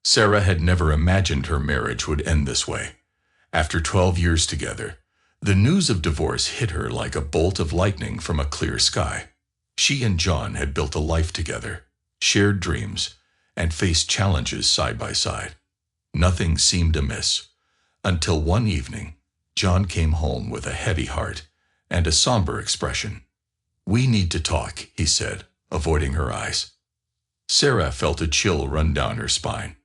Sarah had never imagined her marriage would end this way. After 12 years together, the news of divorce hit her like a bolt of lightning from a clear sky. She and John had built a life together, shared dreams, and faced challenges side by side. Nothing seemed amiss, until one evening, John came home with a heavy heart and a somber expression. "We need to talk," he said, avoiding her eyes. Sarah felt a chill run down her spine.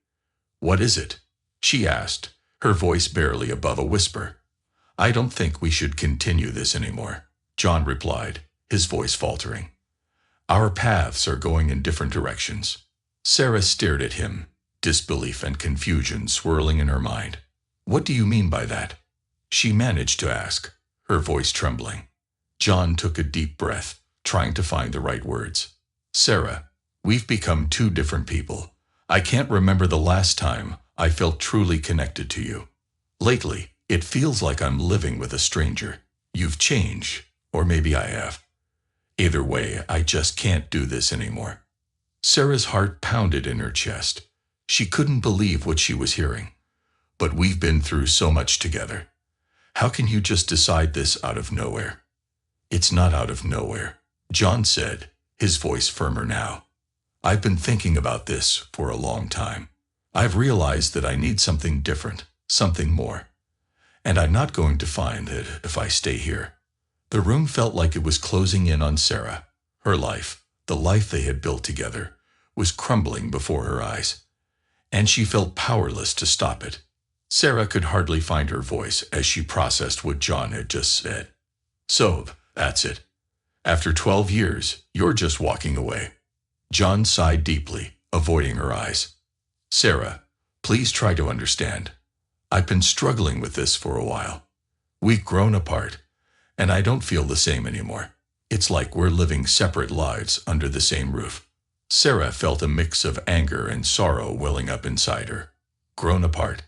"What is it?" she asked, her voice barely above a whisper. "I don't think we should continue this anymore," John replied, his voice faltering. "Our paths are going in different directions." Sarah stared at him, disbelief and confusion swirling in her mind. "What do you mean by that?" she managed to ask, her voice trembling. John took a deep breath, trying to find the right words. "Sarah, we've become two different people. I can't remember the last time I felt truly connected to you. Lately, it feels like I'm living with a stranger. You've changed, or maybe I have. Either way, I just can't do this anymore." Sarah's heart pounded in her chest. She couldn't believe what she was hearing. "But we've been through so much together. How can you just decide this out of nowhere?" "It's not out of nowhere," John said, his voice firmer now. "I've been thinking about this for a long time. I've realized that I need something different, something more. And I'm not going to find it if I stay here." The room felt like it was closing in on Sarah. Her life, the life they had built together, was crumbling before her eyes. And she felt powerless to stop it. Sarah could hardly find her voice as she processed what John had just said. "So, that's it. After 12 years, you're just walking away." John sighed deeply, avoiding her eyes. "Sarah, please try to understand. I've been struggling with this for a while. We've grown apart, and I don't feel the same anymore. It's like we're living separate lives under the same roof." Sarah felt a mix of anger and sorrow welling up inside her. "Grown apart?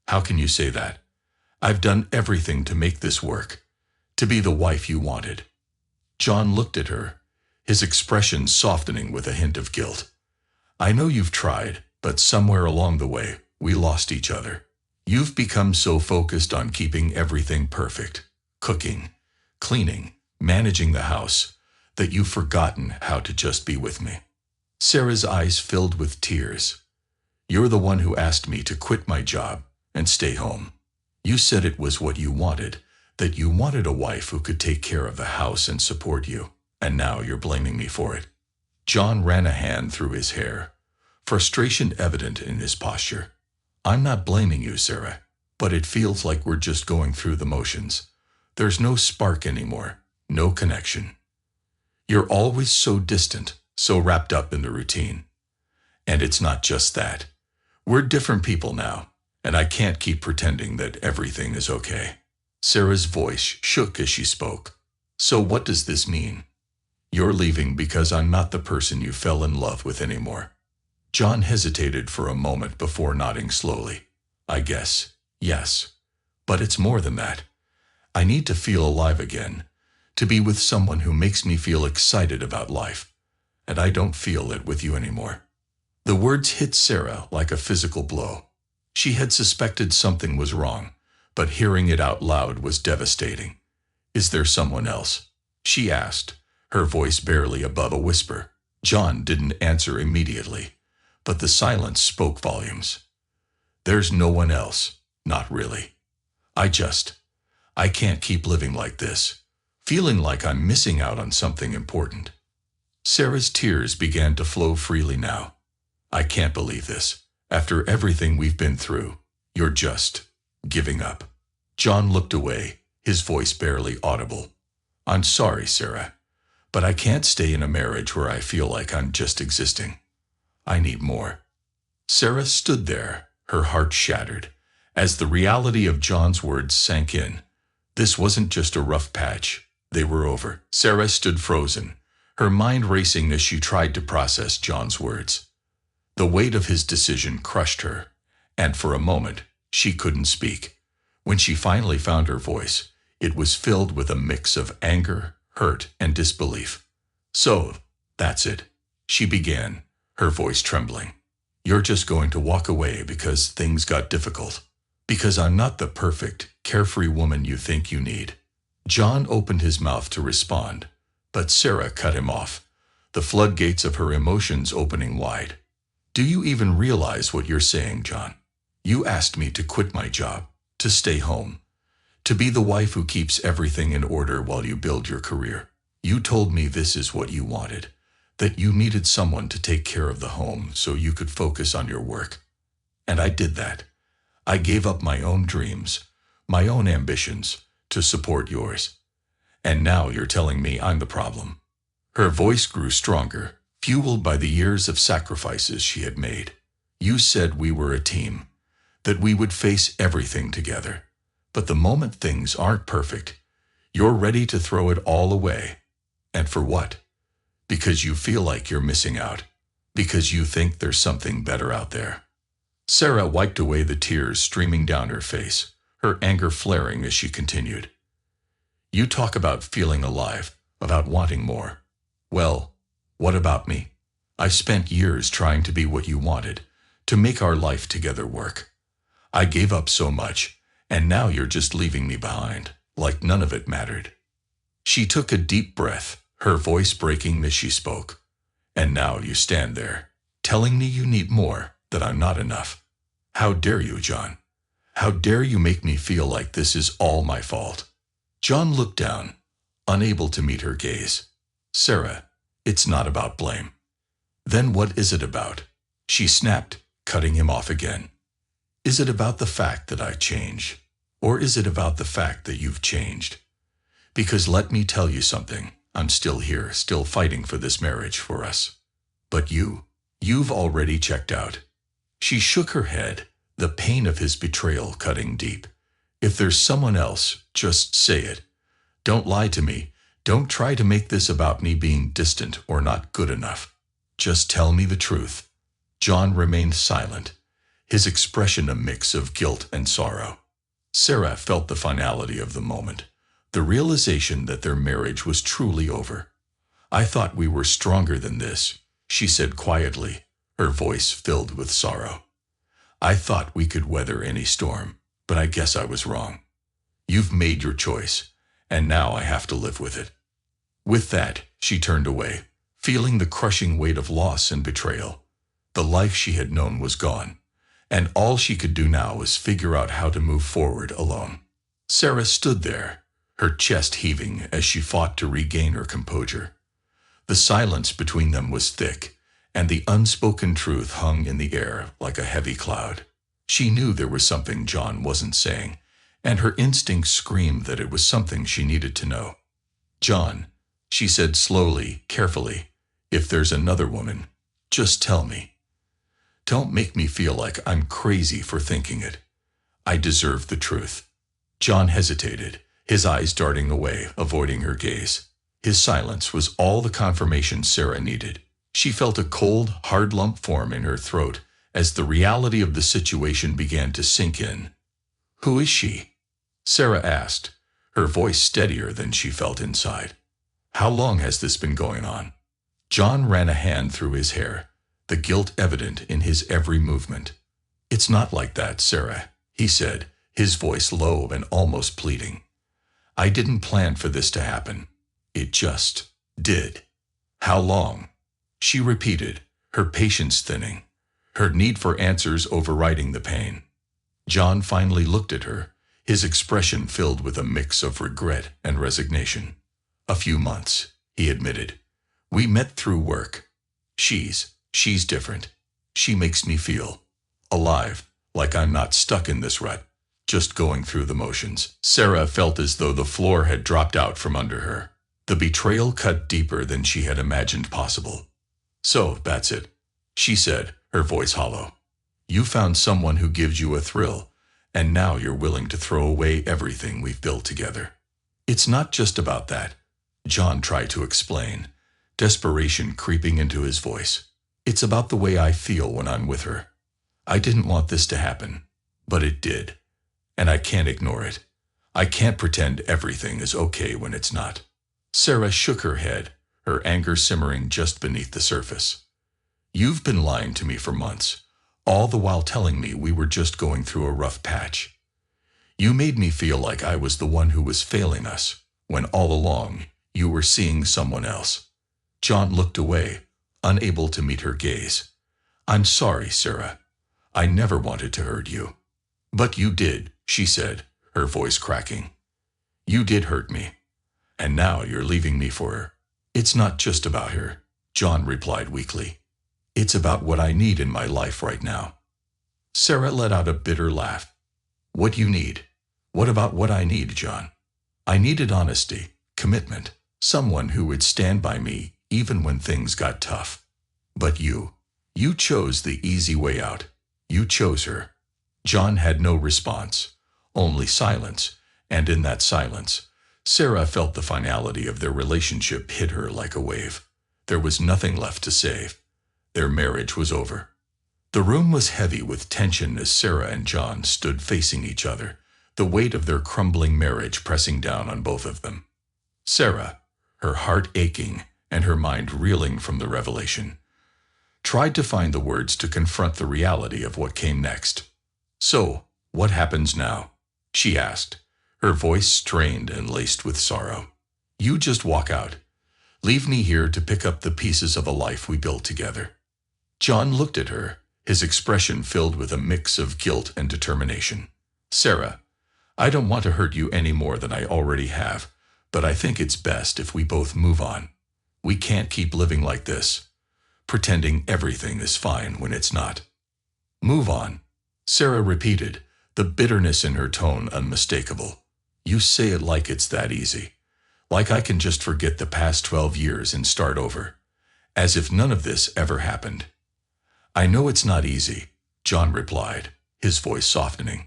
How can you say that? I've done everything to make this work, to be the wife you wanted." John looked at her, his expression softening with a hint of guilt. "I know you've tried, but somewhere along the way, we lost each other. You've become so focused on keeping everything perfect, cooking, cleaning, managing the house, that you've forgotten how to just be with me." Sarah's eyes filled with tears. "You're the one who asked me to quit my job and stay home. You said it was what you wanted, that you wanted a wife who could take care of the house and support you, and now you're blaming me for it." John ran a hand through his hair, frustration evident in his posture. "I'm not blaming you, Sarah, but it feels like we're just going through the motions. There's no spark anymore, no connection. You're always so distant, so wrapped up in the routine. And it's not just that. We're different people now, and I can't keep pretending that everything is okay." Sarah's voice shook as she spoke. "So what does this mean? You're leaving because I'm not the person you fell in love with anymore?" John hesitated for a moment before nodding slowly. "I guess, yes. But it's more than that. I need to feel alive again, to be with someone who makes me feel excited about life. And I don't feel it with you anymore." The words hit Sarah like a physical blow. She had suspected something was wrong, but hearing it out loud was devastating. "Is there someone else?" she asked, her voice barely above a whisper. John didn't answer immediately, but the silence spoke volumes. "There's no one else, not really. I can't keep living like this, feeling like I'm missing out on something important." Sarah's tears began to flow freely now. "I can't believe this. After everything we've been through, you're just giving up." John looked away, his voice barely audible. "I'm sorry, Sarah, but I can't stay in a marriage where I feel like I'm just existing. I need more." Sarah stood there, her heart shattered, as the reality of John's words sank in. This wasn't just a rough patch. They were over. Sarah stood frozen, her mind racing as she tried to process John's words. The weight of his decision crushed her, and for a moment, she couldn't speak. When she finally found her voice, it was filled with a mix of anger, hurt, and disbelief. "So, that's it," she began, her voice trembling. You're just going to walk away because things got difficult. Because I'm not the perfect, carefree woman you think you need. John opened his mouth to respond, but Sarah cut him off, the floodgates of her emotions opening wide. Do you even realize what you're saying, John? You asked me to quit my job, to stay home, to be the wife who keeps everything in order while you build your career. You told me this is what you wanted, that you needed someone to take care of the home so you could focus on your work. And I did that. I gave up my own dreams, my own ambitions, to support yours. And now you're telling me I'm the problem. Her voice grew stronger, fueled by the years of sacrifices she had made. You said we were a team, that we would face everything together. But the moment things aren't perfect, you're ready to throw it all away. And for what? Because you feel like you're missing out. Because you think there's something better out there. Sarah wiped away the tears streaming down her face, her anger flaring as she continued. You talk about feeling alive, about wanting more. Well, what about me? I spent years trying to be what you wanted, to make our life together work. I gave up so much, and now you're just leaving me behind, like none of it mattered. She took a deep breath, her voice breaking as she spoke. And now you stand there, telling me you need more, that I'm not enough. How dare you, John? How dare you make me feel like this is all my fault? John looked down, unable to meet her gaze. Sarah, it's not about blame. Then what is it about? She snapped, cutting him off again. Is it about the fact that I changed? Or is it about the fact that you've changed? Because let me tell you something, I'm still here, still fighting for this marriage for us. But you've already checked out. She shook her head, the pain of his betrayal cutting deep. If there's someone else, just say it. Don't lie to me. Don't try to make this about me being distant or not good enough. Just tell me the truth. John remained silent, his expression a mix of guilt and sorrow. Sarah felt the finality of the moment, the realization that their marriage was truly over. I thought we were stronger than this, she said quietly, her voice filled with sorrow. I thought we could weather any storm, but I guess I was wrong. You've made your choice, and now I have to live with it. With that, she turned away, feeling the crushing weight of loss and betrayal. The life she had known was gone, and all she could do now was figure out how to move forward alone. Sarah stood there, her chest heaving as she fought to regain her composure. The silence between them was thick, and the unspoken truth hung in the air like a heavy cloud. She knew there was something John wasn't saying, and her instincts screamed that it was something she needed to know. John, she said slowly, carefully, if there's another woman, just tell me. Don't make me feel like I'm crazy for thinking it. I deserve the truth. John hesitated, his eyes darting away, avoiding her gaze. His silence was all the confirmation Sarah needed. She felt a cold, hard lump form in her throat as the reality of the situation began to sink in. Who is she? Sarah asked, her voice steadier than she felt inside. How long has this been going on? John ran a hand through his hair, the guilt evident in his every movement. It's not like that, Sarah, he said, his voice low and almost pleading. I didn't plan for this to happen. It just did. How long? She repeated, her patience thinning, her need for answers overriding the pain. John finally looked at her, his expression filled with a mix of regret and resignation. A few months, he admitted. We met through work. She's different. She makes me feel alive, like I'm not stuck in this rut, just going through the motions. Sarah felt as though the floor had dropped out from under her. The betrayal cut deeper than she had imagined possible. So, that's it, she said, her voice hollow. You found someone who gives you a thrill, and now you're willing to throw away everything we've built together. It's not just about that, John tried to explain, desperation creeping into his voice. It's about the way I feel when I'm with her. I didn't want this to happen, but it did, and I can't ignore it. I can't pretend everything is okay when it's not. Sarah shook her head, her anger simmering just beneath the surface. You've been lying to me for months, all the while telling me we were just going through a rough patch. You made me feel like I was the one who was failing us, when all along you were seeing someone else." John looked away, unable to meet her gaze. "I'm sorry, Sarah. I never wanted to hurt you." "But you did," she said, her voice cracking. "You did hurt me. And now you're leaving me for her." "It's not just about her," John replied weakly. "It's about what I need in my life right now." Sarah let out a bitter laugh. "What you need? What about what I need, John?" "I needed honesty, commitment, someone who would stand by me even when things got tough. But you chose the easy way out. You chose her." John had no response, only silence, and in that silence, Sarah felt the finality of their relationship hit her like a wave. There was nothing left to say. Their marriage was over. The room was heavy with tension as Sarah and John stood facing each other, the weight of their crumbling marriage pressing down on both of them. Sarah, her heart aching and her mind reeling from the revelation, tried to find the words to confront the reality of what came next. "So, what happens now?" she asked, her voice strained and laced with sorrow. "You just walk out. Leave me here to pick up the pieces of a life we built together." John looked at her, his expression filled with a mix of guilt and determination. "Sarah, I don't want to hurt you any more than I already have, but I think it's best if we both move on. We can't keep living like this, pretending everything is fine when it's not." "Move on," Sarah repeated, the bitterness in her tone unmistakable. "You say it like it's that easy. Like I can just forget the past 12 years and start over. As if none of this ever happened." "I know it's not easy," John replied, his voice softening.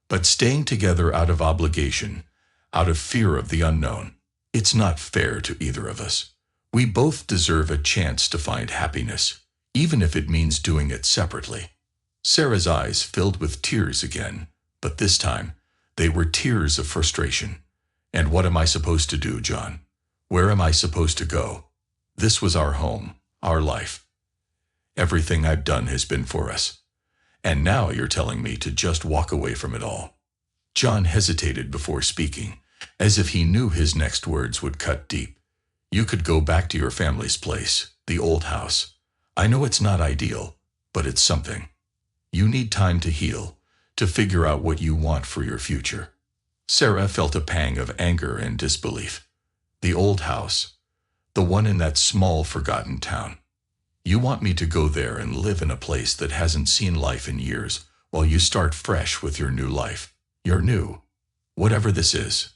"But staying together out of obligation, out of fear of the unknown, it's not fair to either of us. We both deserve a chance to find happiness, even if it means doing it separately." Sarah's eyes filled with tears again, but this time they were tears of frustration. "And what am I supposed to do, John? Where am I supposed to go? This was our home, our life. Everything I've done has been for us. And now you're telling me to just walk away from it all." John hesitated before speaking, as if he knew his next words would cut deep. "You could go back to your family's place, the old house. I know it's not ideal, but it's something. You need time to heal, to figure out what you want for your future." Sarah felt a pang of anger and disbelief. "The old house, the one in that small, forgotten town. You want me to go there and live in a place that hasn't seen life in years, while you start fresh with your new life. You're new, whatever this is."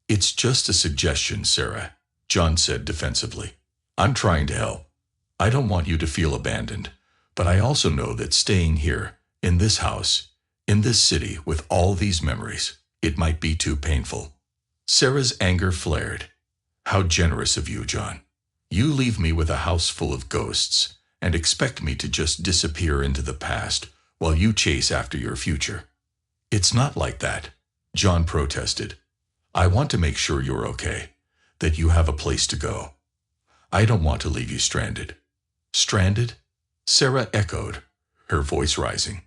"It's just a suggestion, Sarah," John said defensively. "I'm trying to help. I don't want you to feel abandoned, but I also know that staying here, in this house, in this city, with all these memories, it might be too painful." Sarah's anger flared. "How generous of you, John. You leave me with a house full of ghosts and expect me to just disappear into the past while you chase after your future." "It's not like that," John protested. "I want to make sure you're okay, that you have a place to go. I don't want to leave you stranded." "Stranded?" Sarah echoed, her voice rising.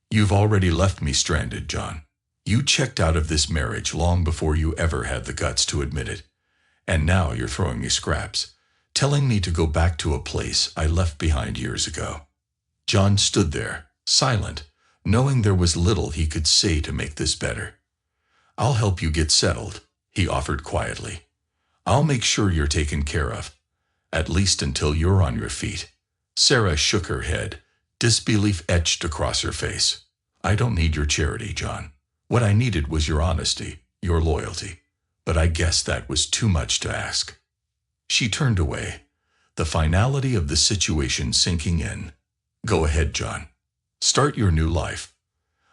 "You've already left me stranded, John. You checked out of this marriage long before you ever had the guts to admit it. And now you're throwing me scraps, telling me to go back to a place I left behind years ago." John stood there, silent, knowing there was little he could say to make this better. "I'll help you get settled," he offered quietly. "I'll make sure you're taken care of, at least until you're on your feet." Sarah shook her head, disbelief etched across her face. "I don't need your charity, John. What I needed was your honesty, your loyalty. But I guess that was too much to ask." She turned away, the finality of the situation sinking in. "Go ahead, John. Start your new life.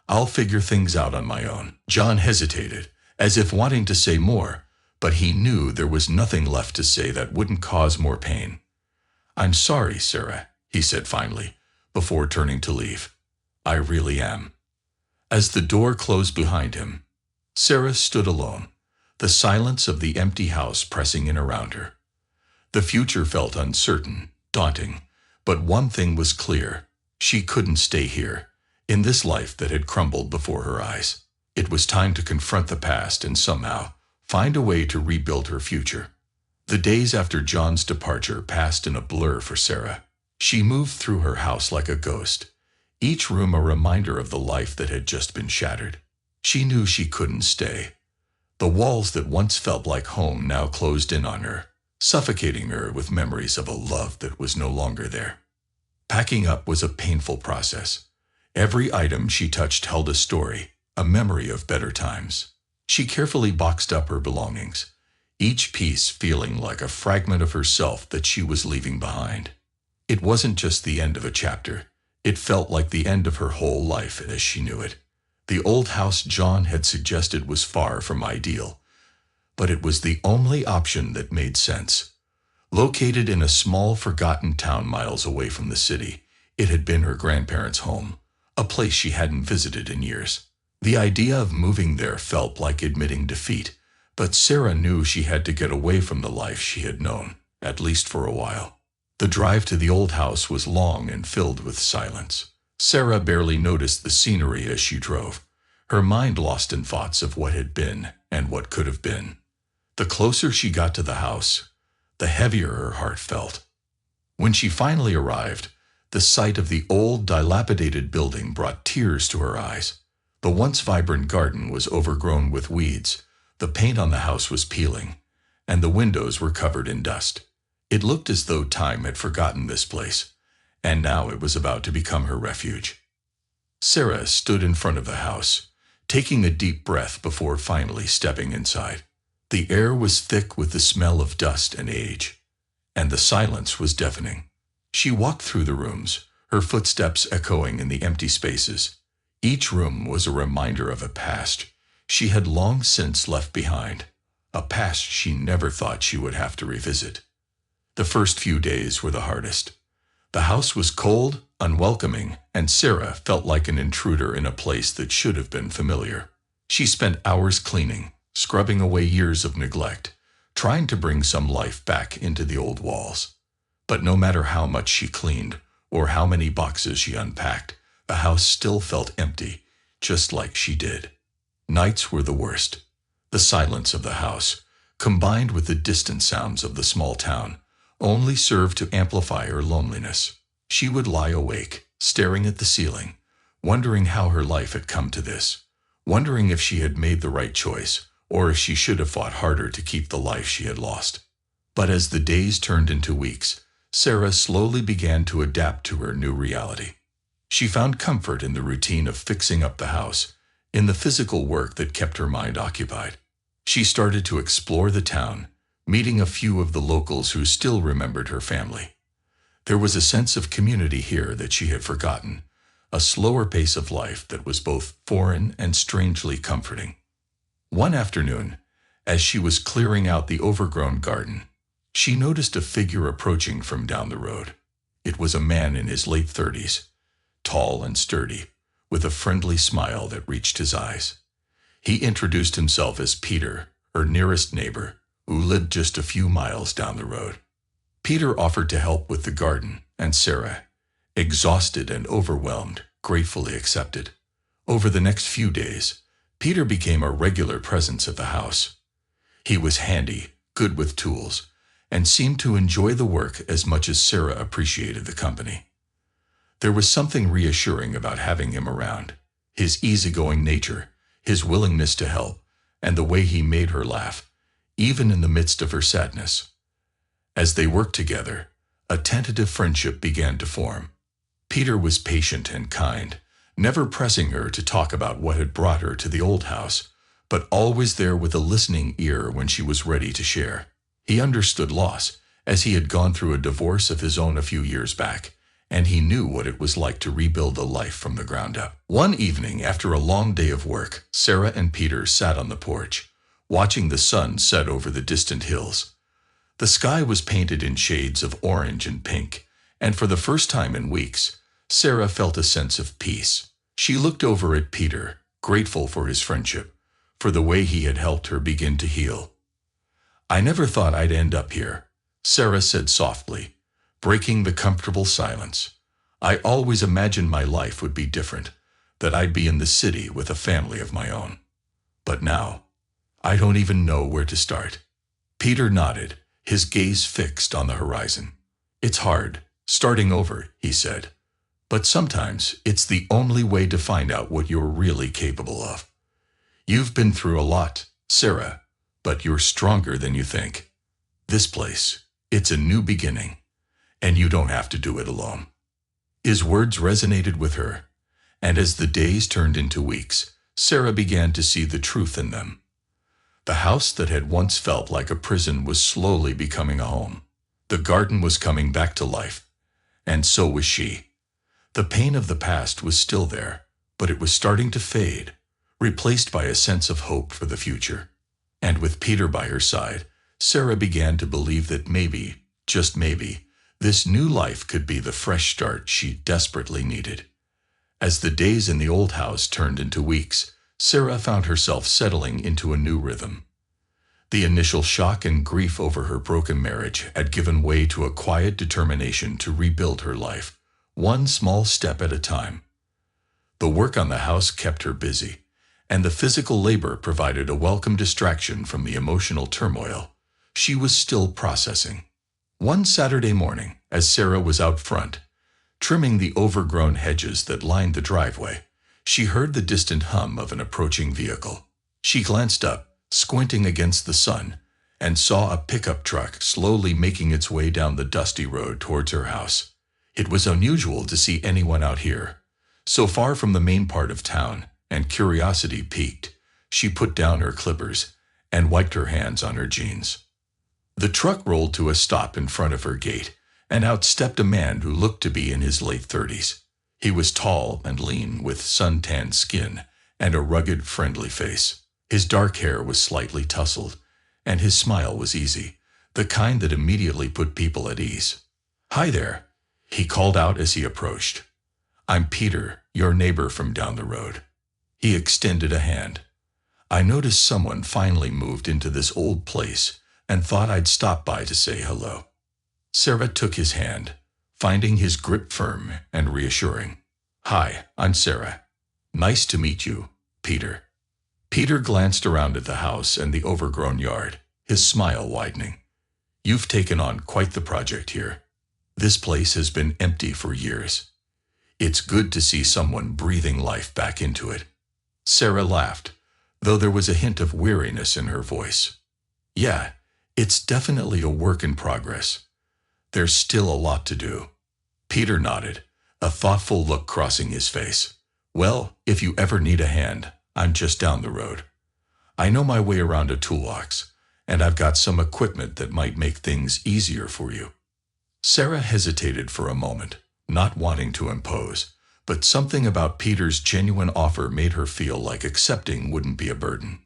I'll figure things out on my own." John hesitated, as if wanting to say more, but he knew there was nothing left to say that wouldn't cause more pain. "I'm sorry, Sarah," he said finally, before turning to leave. "I really am." As the door closed behind him, Sarah stood alone, the silence of the empty house pressing in around her. The future felt uncertain, daunting, but one thing was clear. She couldn't stay here, in this life that had crumbled before her eyes. It was time to confront the past and somehow find a way to rebuild her future. The days after John's departure passed in a blur for Sarah. She moved through her house like a ghost, each room a reminder of the life that had just been shattered. She knew she couldn't stay. The walls that once felt like home now closed in on her, suffocating her with memories of a love that was no longer there. Packing up was a painful process. Every item she touched held a story, a memory of better times. She carefully boxed up her belongings, each piece feeling like a fragment of herself that she was leaving behind. It wasn't just the end of a chapter. It felt like the end of her whole life as she knew it. The old house John had suggested was far from ideal, but it was the only option that made sense. Located in a small, forgotten town miles away from the city, it had been her grandparents' home, a place she hadn't visited in years. The idea of moving there felt like admitting defeat, but Sarah knew she had to get away from the life she had known, at least for a while. The drive to the old house was long and filled with silence. Sarah barely noticed the scenery as she drove, her mind lost in thoughts of what had been and what could have been. The closer she got to the house, the heavier her heart felt. When she finally arrived, the sight of the old, dilapidated building brought tears to her eyes. The once vibrant garden was overgrown with weeds, the paint on the house was peeling, and the windows were covered in dust. It looked as though time had forgotten this place, and now it was about to become her refuge. Sarah stood in front of the house, taking a deep breath before finally stepping inside. The air was thick with the smell of dust and age, and the silence was deafening. She walked through the rooms, her footsteps echoing in the empty spaces. Each room was a reminder of a past she had long since left behind, a past she never thought she would have to revisit. The first few days were the hardest. The house was cold, unwelcoming, and Sarah felt like an intruder in a place that should have been familiar. She spent hours cleaning, scrubbing away years of neglect, trying to bring some life back into the old walls. But no matter how much she cleaned, or how many boxes she unpacked, the house still felt empty, just like she did. Nights were the worst. The silence of the house, combined with the distant sounds of the small town, only served to amplify her loneliness. She would lie awake, staring at the ceiling, wondering how her life had come to this, wondering if she had made the right choice, or if she should have fought harder to keep the life she had lost. But as the days turned into weeks, Sarah slowly began to adapt to her new reality. She found comfort in the routine of fixing up the house, in the physical work that kept her mind occupied. She started to explore the town, meeting a few of the locals who still remembered her family. There was a sense of community here that she had forgotten, a slower pace of life that was both foreign and strangely comforting. One afternoon, as she was clearing out the overgrown garden, she noticed a figure approaching from down the road. It was a man in his late 30s, tall and sturdy, with a friendly smile that reached his eyes. He introduced himself as Peter, her nearest neighbor, who lived just a few miles down the road. Peter offered to help with the garden, and Sarah, exhausted and overwhelmed, gratefully accepted. Over the next few days, Peter became a regular presence at the house. He was handy, good with tools, and seemed to enjoy the work as much as Sarah appreciated the company. There was something reassuring about having him around. His easygoing nature, his willingness to help, and the way he made her laugh, even in the midst of her sadness. As they worked together, a tentative friendship began to form. Peter was patient and kind, never pressing her to talk about what had brought her to the old house, but always there with a listening ear when she was ready to share. He understood loss, as he had gone through a divorce of his own a few years back, and he knew what it was like to rebuild a life from the ground up. One evening, after a long day of work, Sarah and Peter sat on the porch, watching the sun set over the distant hills. The sky was painted in shades of orange and pink, and for the first time in weeks, Sarah felt a sense of peace. She looked over at Peter, grateful for his friendship, for the way he had helped her begin to heal. "I never thought I'd end up here," Sarah said softly, breaking the comfortable silence. I always imagined my life would be different, that I'd be in the city with a family of my own. But now, I don't even know where to start." Peter nodded, his gaze fixed on the horizon. "It's hard, starting over," he said. "But sometimes it's the only way to find out what you're really capable of. You've been through a lot, Sarah, but you're stronger than you think. This place, it's a new beginning, and you don't have to do it alone." His words resonated with her, and as the days turned into weeks, Sarah began to see the truth in them. The house that had once felt like a prison was slowly becoming a home. The garden was coming back to life, and so was she. The pain of the past was still there, but it was starting to fade, replaced by a sense of hope for the future. And with Peter by her side, Sarah began to believe that maybe, just maybe, this new life could be the fresh start she desperately needed. As the days in the old house turned into weeks, Sarah found herself settling into a new rhythm. The initial shock and grief over her broken marriage had given way to a quiet determination to rebuild her life, one small step at a time. The work on the house kept her busy, and the physical labor provided a welcome distraction from the emotional turmoil she was still processing. One Saturday morning, as Sarah was out front, trimming the overgrown hedges that lined the driveway, she heard the distant hum of an approaching vehicle. She glanced up, squinting against the sun, and saw a pickup truck slowly making its way down the dusty road towards her house. It was unusual to see anyone out here, so far from the main part of town, and curiosity piqued. She put down her clippers and wiped her hands on her jeans. The truck rolled to a stop in front of her gate, and out stepped a man who looked to be in his late 30s. He was tall and lean, with sun-tanned skin and a rugged, friendly face. His dark hair was slightly tousled, and his smile was easy, the kind that immediately put people at ease. "Hi there," he called out as he approached. "I'm Peter, your neighbor from down the road." He extended a hand. "I noticed someone finally moved into this old place and thought I'd stop by to say hello." Sarah took his hand, finding his grip firm and reassuring. "Hi, I'm Sarah. Nice to meet you, Peter." Peter glanced around at the house and the overgrown yard, his smile widening. "You've taken on quite the project here. This place has been empty for years. It's good to see someone breathing life back into it." Sarah laughed, though there was a hint of weariness in her voice. "Yeah, it's definitely a work in progress. There's still a lot to do." Peter nodded, a thoughtful look crossing his face. "Well, if you ever need a hand, I'm just down the road. I know my way around a toolbox, and I've got some equipment that might make things easier for you." Sarah hesitated for a moment, not wanting to impose, but something about Peter's genuine offer made her feel like accepting wouldn't be a burden.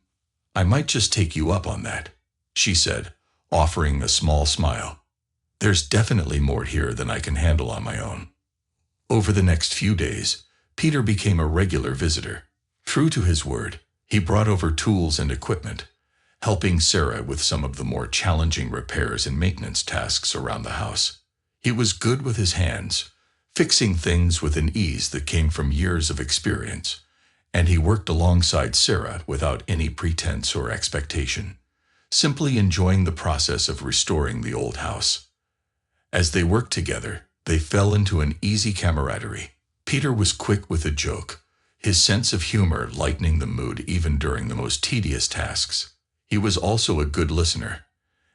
"I might just take you up on that," she said, offering a small smile. "There's definitely more here than I can handle on my own." Over the next few days, Peter became a regular visitor. True to his word, he brought over tools and equipment, helping Sarah with some of the more challenging repairs and maintenance tasks around the house. He was good with his hands, fixing things with an ease that came from years of experience, and he worked alongside Sarah without any pretense or expectation, simply enjoying the process of restoring the old house. As they worked together, they fell into an easy camaraderie. Peter was quick with a joke, his sense of humor lightening the mood even during the most tedious tasks. He was also a good listener,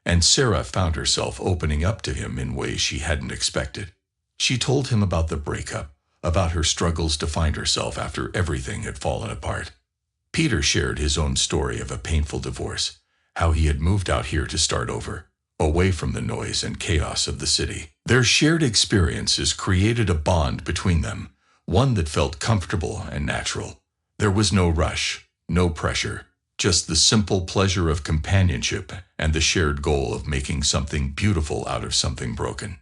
and Sarah found herself opening up to him in ways she hadn't expected. She told him about the breakup, about her struggles to find herself after everything had fallen apart. Peter shared his own story of a painful divorce, how he had moved out here to start over, away from the noise and chaos of the city. Their shared experiences created a bond between them, one that felt comfortable and natural. There was no rush, no pressure, just the simple pleasure of companionship and the shared goal of making something beautiful out of something broken.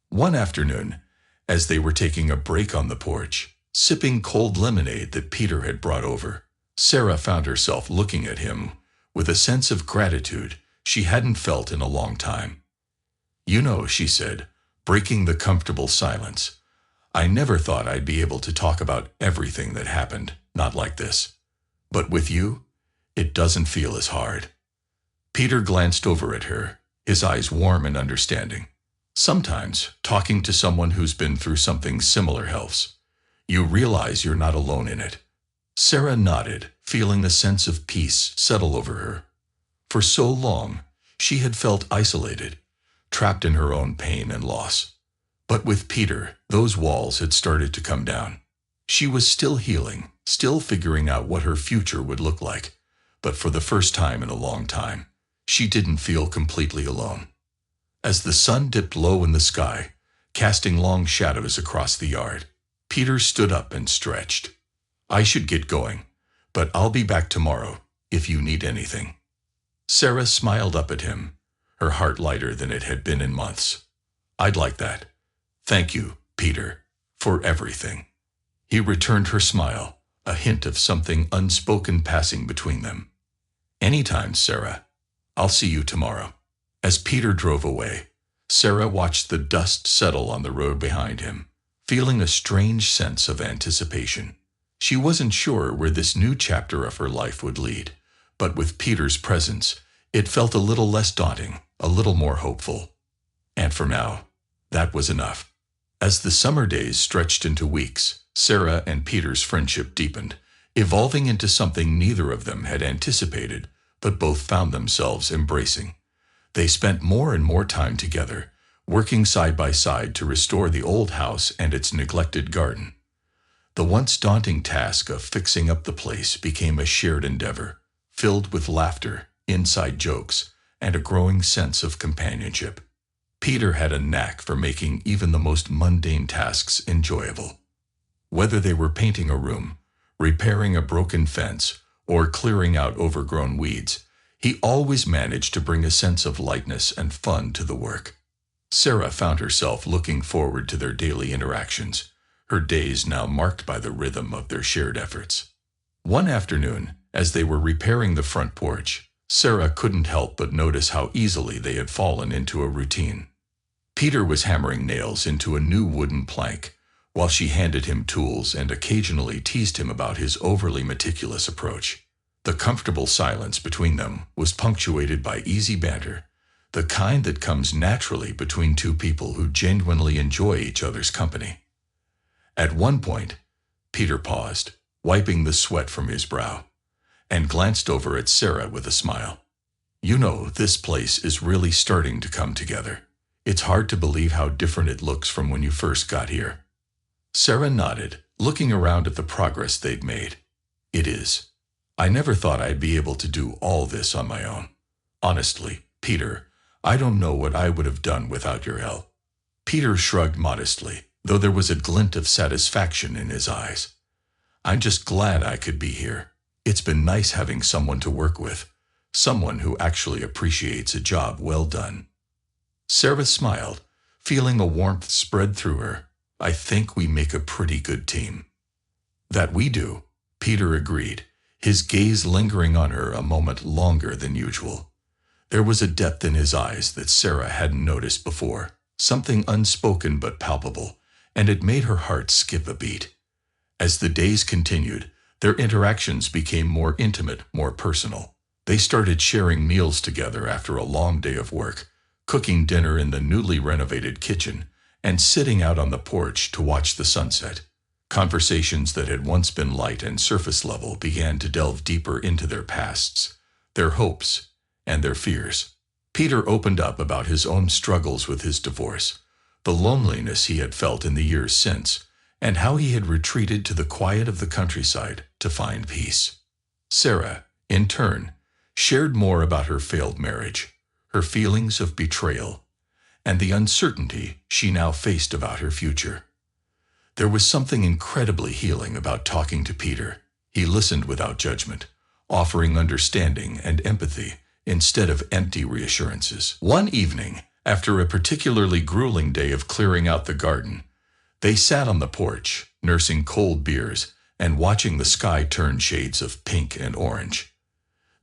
One afternoon, as they were taking a break on the porch, sipping cold lemonade that Peter had brought over, Sarah found herself looking at him with a sense of gratitude she hadn't felt in a long time. "You know," she said, breaking the comfortable silence, I never thought I'd be able to talk about everything that happened, not like this. But with you, it doesn't feel as hard." Peter glanced over at her, his eyes warm and understanding. Sometimes, talking to someone who's been through something similar helps. You realize you're not alone in it. Sarah nodded, feeling a sense of peace settle over her. For so long, she had felt isolated, trapped in her own pain and loss. But with Peter, those walls had started to come down. She was still healing, still figuring out what her future would look like. But for the first time in a long time, she didn't feel completely alone. As the sun dipped low in the sky, casting long shadows across the yard, Peter stood up and stretched. "I should get going, but I'll be back tomorrow if you need anything." Sarah smiled up at him, her heart lighter than it had been in months. "I'd like that. Thank you, Peter, for everything." He returned her smile, a hint of something unspoken passing between them. "Anytime, Sarah. I'll see you tomorrow." As Peter drove away, Sarah watched the dust settle on the road behind him, feeling a strange sense of anticipation. She wasn't sure where this new chapter of her life would lead, but with Peter's presence, it felt a little less daunting, a little more hopeful. And for now, that was enough. As the summer days stretched into weeks, Sarah and Peter's friendship deepened, evolving into something neither of them had anticipated, but both found themselves embracing. They spent more and more time together, working side by side to restore the old house and its neglected garden. The once daunting task of fixing up the place became a shared endeavor, filled with laughter, inside jokes, and a growing sense of companionship. Peter had a knack for making even the most mundane tasks enjoyable. Whether they were painting a room, repairing a broken fence, or clearing out overgrown weeds, he always managed to bring a sense of lightness and fun to the work. Sarah found herself looking forward to their daily interactions, her days now marked by the rhythm of their shared efforts. One afternoon, as they were repairing the front porch, Sarah couldn't help but notice how easily they had fallen into a routine. Peter was hammering nails into a new wooden plank, while she handed him tools and occasionally teased him about his overly meticulous approach. The comfortable silence between them was punctuated by easy banter, the kind that comes naturally between two people who genuinely enjoy each other's company. At one point, Peter paused, wiping the sweat from his brow, and glanced over at Sarah with a smile. "You know, this place is really starting to come together. It's hard to believe how different it looks from when you first got here." Sarah nodded, looking around at the progress they'd made. "It is. I never thought I'd be able to do all this on my own. Honestly, Peter, I don't know what I would have done without your help." Peter shrugged modestly, though there was a glint of satisfaction in his eyes. "I'm just glad I could be here. It's been nice having someone to work with, someone who actually appreciates a job well done." Sarah smiled, feeling a warmth spread through her. "I think we make a pretty good team." "That we do," Peter agreed, his gaze lingering on her a moment longer than usual. There was a depth in his eyes that Sarah hadn't noticed before, something unspoken but palpable, and it made her heart skip a beat. As the days continued, their interactions became more intimate, more personal. They started sharing meals together after a long day of work, cooking dinner in the newly renovated kitchen, and sitting out on the porch to watch the sunset. Conversations that had once been light and surface level began to delve deeper into their pasts, their hopes, and their fears. Peter opened up about his own struggles with his divorce, the loneliness he had felt in the years since, and how he had retreated to the quiet of the countryside to find peace. Sarah, in turn, shared more about her failed marriage, her feelings of betrayal, and the uncertainty she now faced about her future. There was something incredibly healing about talking to Peter. He listened without judgment, offering understanding and empathy instead of empty reassurances. One evening, after a particularly grueling day of clearing out the garden, they sat on the porch, nursing cold beers and watching the sky turn shades of pink and orange.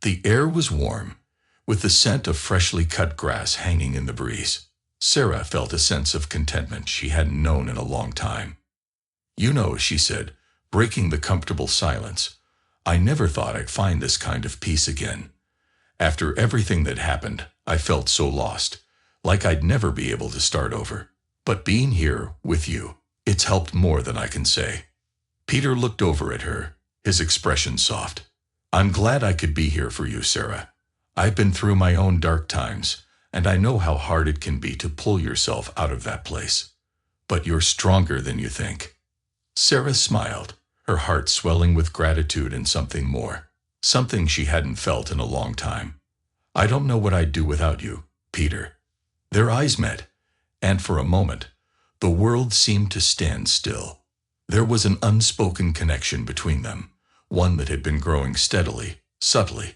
The air was warm, with the scent of freshly cut grass hanging in the breeze. Sarah felt a sense of contentment she hadn't known in a long time. You know, she said, breaking the comfortable silence, I never thought I'd find this kind of peace again. After everything that happened, I felt so lost, like I'd never be able to start over. But being here, with you, it's helped more than I can say. Peter looked over at her, his expression soft. I'm glad I could be here for you, Sarah. I've been through my own dark times, and I know how hard it can be to pull yourself out of that place. But you're stronger than you think. Sarah smiled, her heart swelling with gratitude and something more. Something she hadn't felt in a long time. I don't know what I'd do without you, Peter. Their eyes met, and for a moment, the world seemed to stand still. There was an unspoken connection between them, one that had been growing steadily, subtly,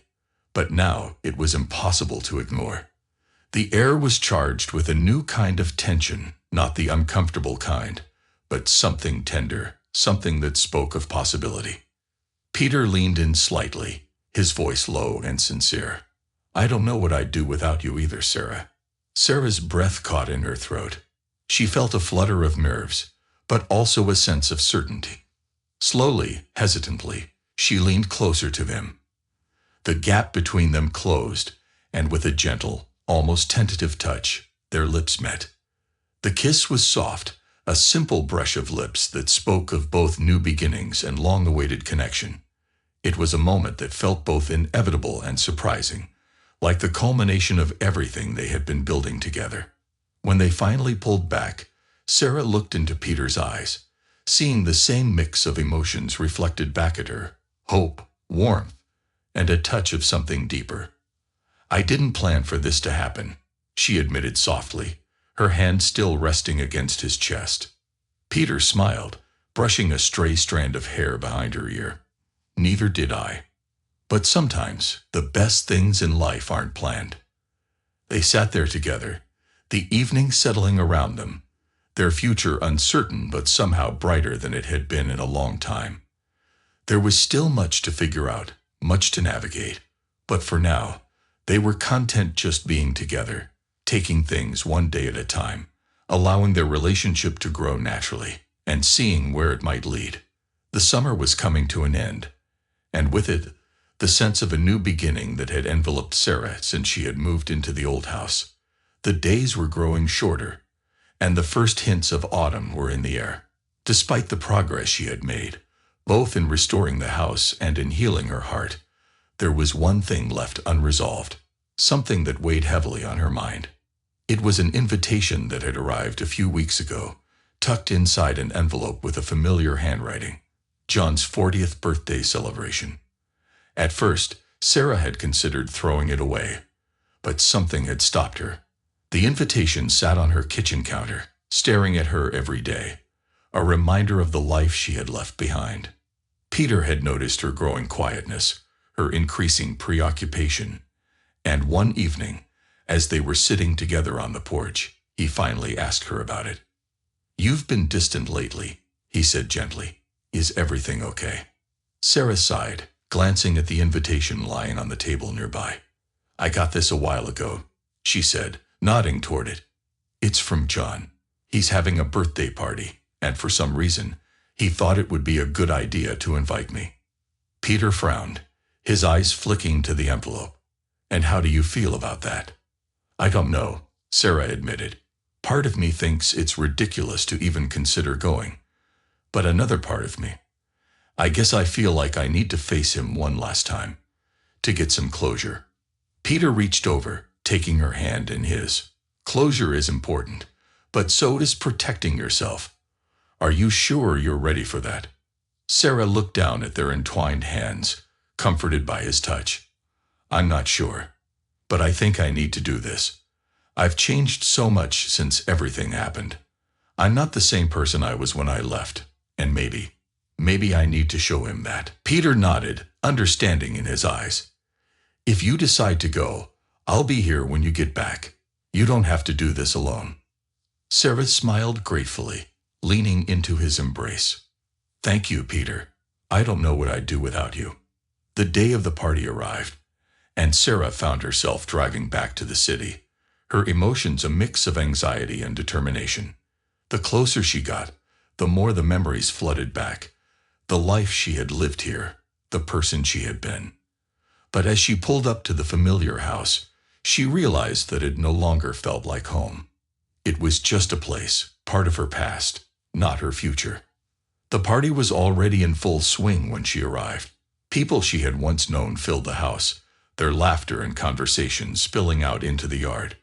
but now it was impossible to ignore. The air was charged with a new kind of tension, not the uncomfortable kind, but something tender, something that spoke of possibility. Peter leaned in slightly, his voice low and sincere. I don't know what I'd do without you either, Sarah. Sarah's breath caught in her throat. She felt a flutter of nerves, but also a sense of certainty. Slowly, hesitantly, she leaned closer to him. The gap between them closed, and with a gentle, almost tentative touch, their lips met. The kiss was soft, a simple brush of lips that spoke of both new beginnings and long-awaited connection. It was a moment that felt both inevitable and surprising, like the culmination of everything they had been building together. When they finally pulled back, Sarah looked into Peter's eyes, seeing the same mix of emotions reflected back at her: hope, warmth, and a touch of something deeper. I didn't plan for this to happen, she admitted softly, her hand still resting against his chest. Peter smiled, brushing a stray strand of hair behind her ear. Neither did I. But sometimes the best things in life aren't planned. They sat there together, the evening settling around them, their future uncertain but somehow brighter than it had been in a long time. There was still much to figure out, much to navigate, but for now, they were content just being together, taking things one day at a time, allowing their relationship to grow naturally, and seeing where it might lead. The summer was coming to an end, and with it, the sense of a new beginning that had enveloped Sarah since she had moved into the old house. The days were growing shorter, and the first hints of autumn were in the air. Despite the progress she had made, both in restoring the house and in healing her heart, there was one thing left unresolved, something that weighed heavily on her mind. It was an invitation that had arrived a few weeks ago, tucked inside an envelope with a familiar handwriting: John's 40th birthday celebration. At first, Sarah had considered throwing it away, but something had stopped her. The invitation sat on her kitchen counter, staring at her every day, a reminder of the life she had left behind. Peter had noticed her growing quietness, her increasing preoccupation, and one evening, as they were sitting together on the porch, he finally asked her about it. You've been distant lately, he said gently. Is everything okay? Sarah sighed, glancing at the invitation lying on the table nearby. I got this a while ago, she said, nodding toward it. It's from John. He's having a birthday party, and for some reason, he thought it would be a good idea to invite me. Peter frowned, his eyes flicking to the envelope. And how do you feel about that? I don't know, Sarah admitted. Part of me thinks it's ridiculous to even consider going. But another part of me, I guess I feel like I need to face him one last time, to get some closure. Peter reached over, taking her hand in his. Closure is important, but so is protecting yourself. Are you sure you're ready for that? Sarah looked down at their entwined hands, comforted by his touch. I'm not sure, but I think I need to do this. I've changed so much since everything happened. I'm not the same person I was when I left, and maybe I need to show him that. Peter nodded, understanding in his eyes. If you decide to go, I'll be here when you get back. You don't have to do this alone. Sarah smiled gratefully, leaning into his embrace. Thank you, Peter. I don't know what I'd do without you. The day of the party arrived, and Sarah found herself driving back to the city, her emotions a mix of anxiety and determination. The closer she got, the more the memories flooded back. The life she had lived here, the person she had been. But as she pulled up to the familiar house, she realized that it no longer felt like home. It was just a place, part of her past, not her future. The party was already in full swing when she arrived. People she had once known filled the house, their laughter and conversation spilling out into the yard.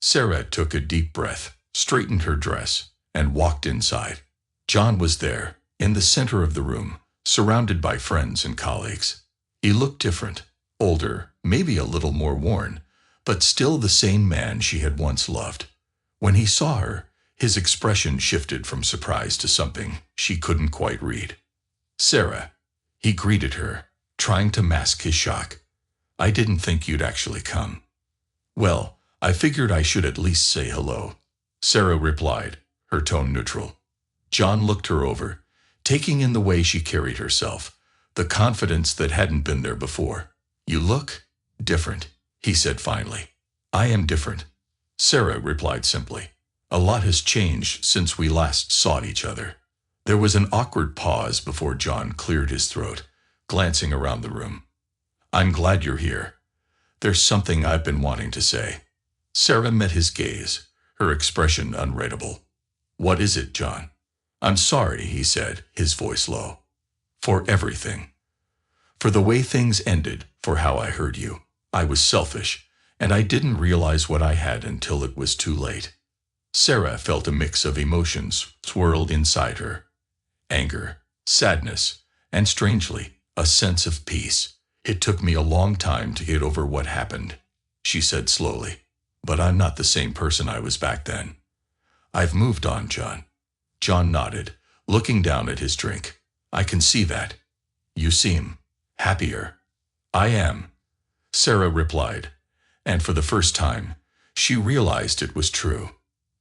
Sarah took a deep breath, straightened her dress, and walked inside. John was there, in the center of the room, surrounded by friends and colleagues. He looked different, older, maybe a little more worn, but still the same man she had once loved. When he saw her, his expression shifted from surprise to something she couldn't quite read. "Sarah," he greeted her, trying to mask his shock. "I didn't think you'd actually come." "Well, I figured I should at least say hello," Sarah replied, her tone neutral. John looked her over, taking in the way she carried herself, the confidence that hadn't been there before. "You look different," he said finally. "I am different," Sarah replied simply. "A lot has changed since we last saw each other." There was an awkward pause before John cleared his throat, glancing around the room. "I'm glad you're here. There's something I've been wanting to say." Sarah met his gaze, her expression unreadable. "What is it, John?" "I'm sorry," he said, his voice low. "For everything. For the way things ended, for how I hurt you. I was selfish, and I didn't realize what I had until it was too late." Sarah felt a mix of emotions swirled inside her. Anger, sadness, and strangely, a sense of peace. "It took me a long time to get over what happened," she said slowly. "But I'm not the same person I was back then. I've moved on, John." John nodded, looking down at his drink. "I can see that. You seem happier." "I am," Sarah replied, and for the first time, she realized it was true.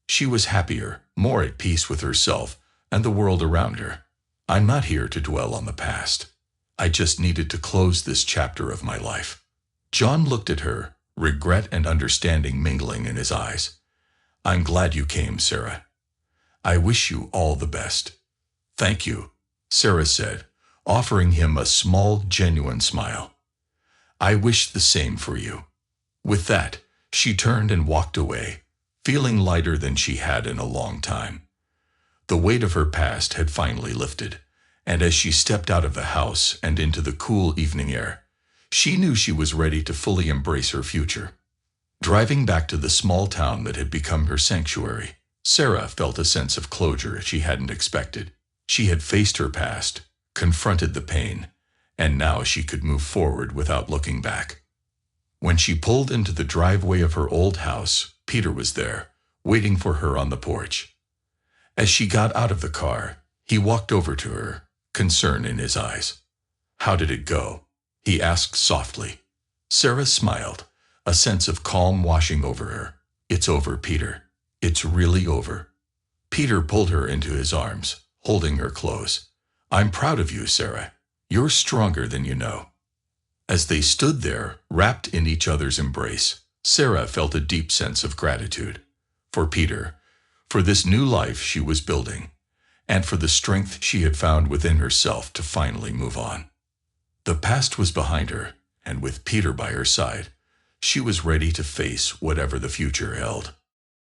She was happier, more at peace with herself and the world around her. "I'm not here to dwell on the past. I just needed to close this chapter of my life." John looked at her, regret and understanding mingling in his eyes. "I'm glad you came, Sarah. I wish you all the best." "Thank you," Sarah said, offering him a small, genuine smile. "I wish the same for you." With that, she turned and walked away, feeling lighter than she had in a long time. The weight of her past had finally lifted, and as she stepped out of the house and into the cool evening air, she knew she was ready to fully embrace her future. Driving back to the small town that had become her sanctuary, Sarah felt a sense of closure she hadn't expected. She had faced her past, confronted the pain, and now she could move forward without looking back. When she pulled into the driveway of her old house, Peter was there, waiting for her on the porch. As she got out of the car, he walked over to her, concern in his eyes. "How did it go?" he asked softly. Sarah smiled, a sense of calm washing over her. "It's over, Peter. It's really over." Peter pulled her into his arms, holding her close. "I'm proud of you, Sarah. You're stronger than you know." As they stood there, wrapped in each other's embrace, Sarah felt a deep sense of gratitude. For Peter, for this new life she was building, and for the strength she had found within herself to finally move on. The past was behind her, and with Peter by her side, she was ready to face whatever the future held.